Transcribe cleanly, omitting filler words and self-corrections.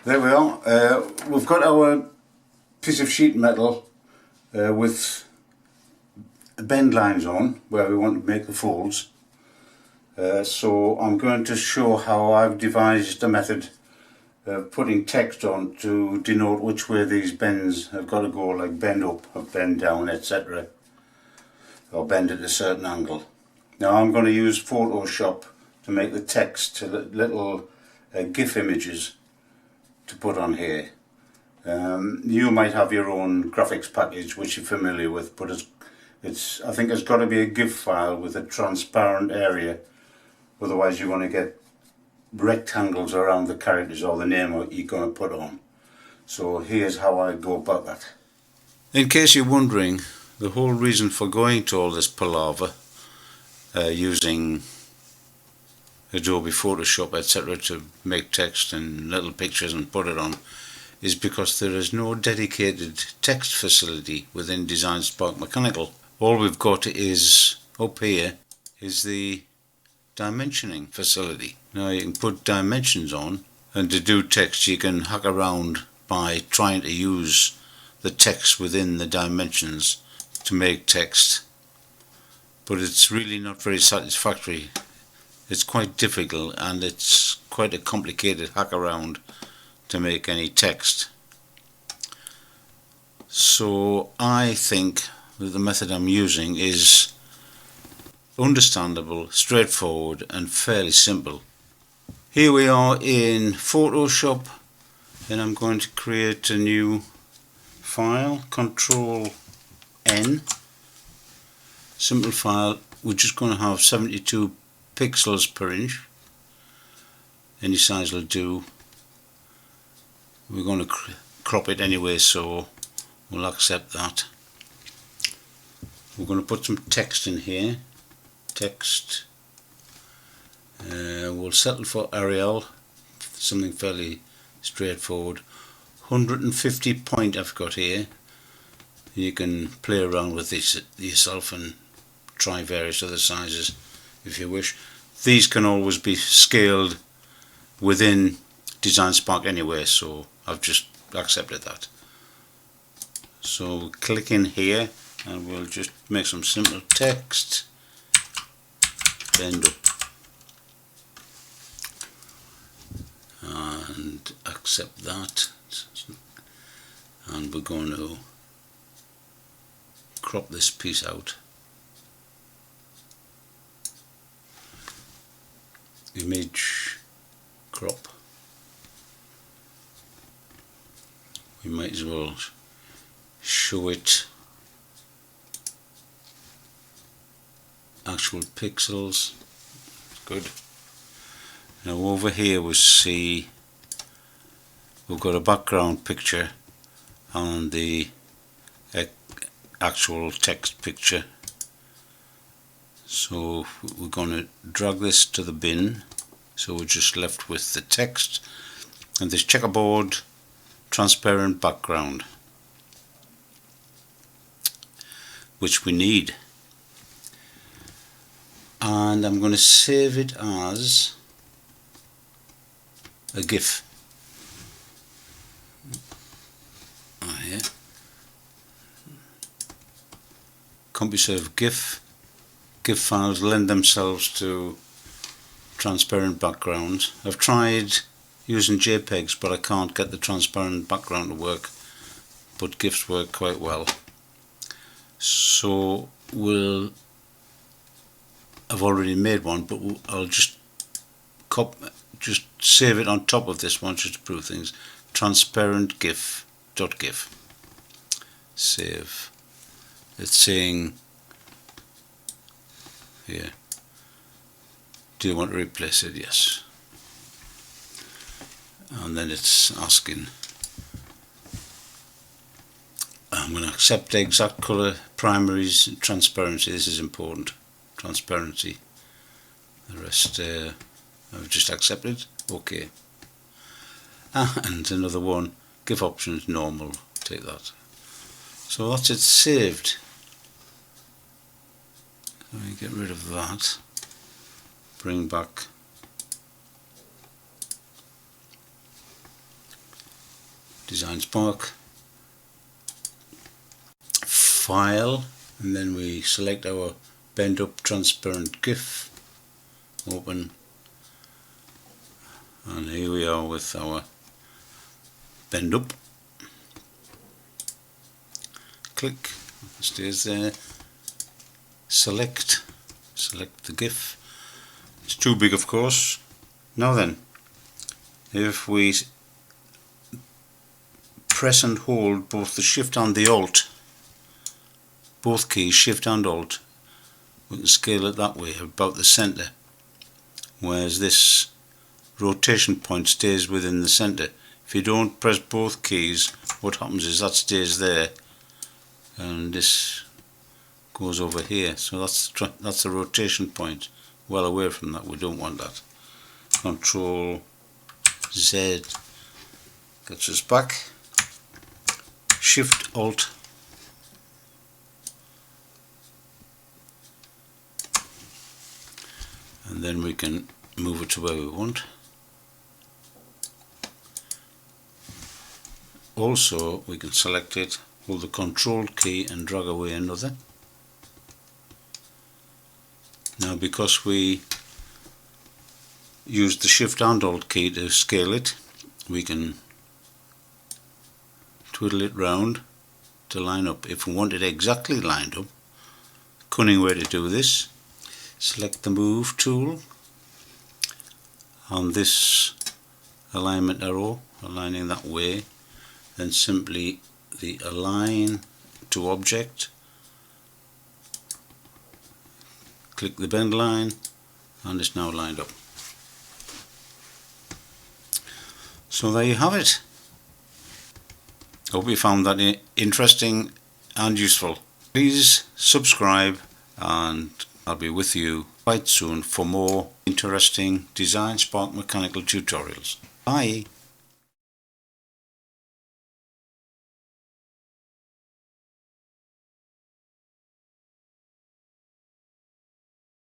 There we are. We've got our piece of sheet metal with bend lines on where we want to make the folds. So I'm going to show how I've devised a method of putting text on to denote which way these bends have got to go, like bend up or bend down, etc. or bend at a certain angle. Now I'm going to use Photoshop to make the text to little GIF images to put on here. You might have your own graphics package which you're familiar with, but I think it's got to be a GIF file with a transparent area, otherwise you're going to get rectangles around the characters or the name you're going to put on. So here's how I go about that. In case you're wondering, the whole reason for going to all this palaver using Adobe Photoshop etc. to make text and little pictures and put it on is because there is no dedicated text facility within DesignSpark Mechanical. All we've got is up here is the dimensioning facility. Now you can put dimensions on, and to do text you can hack around by trying to use the text within the dimensions to make text, but it's really not very satisfactory. It's quite difficult and it's quite a complicated hack around to make any text. So I think that the method I'm using is understandable, straightforward and fairly simple. Here we are in Photoshop, and I'm going to create a new file, Control N, simple file. We're just going to have 72 pixels per inch, any size will do. We're going to crop it anyway, so we'll accept that. We're going to put some text in here, text. We'll settle for Arial, something fairly straightforward. 150 point I've got here. You can play around with this yourself and try various other sizes if you wish. These can always be scaled within DesignSpark anyway, so I've just accepted that. So click in here and we'll just make some simple text, bend up, and accept that, and we're going to crop this piece out. Image crop. We might as well show it actual pixels. Good. Now over here we see we've got a background picture and the actual text picture. So we're going to drag this to the bin, so we're just left with the text and this checkerboard transparent background, which we need, and I'm going to save it as a GIF. Here, CompuServe GIF. GIF files lend themselves to transparent backgrounds. I've tried using JPEGs, but I can't get the transparent background to work, but GIFs work quite well. So I've already made one, but I'll just save it on top of this one just to prove things. Transparent GIF.gif. Save. It's saying here, do you want to replace it? Yes. And then it's asking, I'm going to accept the exact color, primaries, transparency. This is important, transparency. The rest I've just accepted. Okay. And another one, GIF options, normal, take that. So that's it saved. Let me get rid of that, bring back DesignSpark, File, and then we select our bend up transparent GIF, open, and here we are with our bend up. Click, it stays there. Select the GIF. It's too big, of course. Now then, if we press and hold both the Shift and the Alt, both keys, Shift and Alt, we can scale it that way, about the centre, whereas this rotation point stays within the centre. If you don't press both keys, what happens is that stays there and this goes over here, so that's the rotation point, well away from that. We don't want that. Control Z gets us back, Shift Alt, and then we can move it to where we want. Also we can select it, hold the Control key and drag away another. Now because we used the Shift and Alt key to scale it, we can twiddle it round to line up. If we want it exactly lined up, cunning way to do this, select the Move tool on this alignment arrow, aligning that way, then simply the Align to Object, click the bend line, and it's now lined up. So there you have it. Hope you found that interesting and useful. Please subscribe, and I'll be with you quite soon for more interesting DesignSpark Mechanical tutorials. Bye.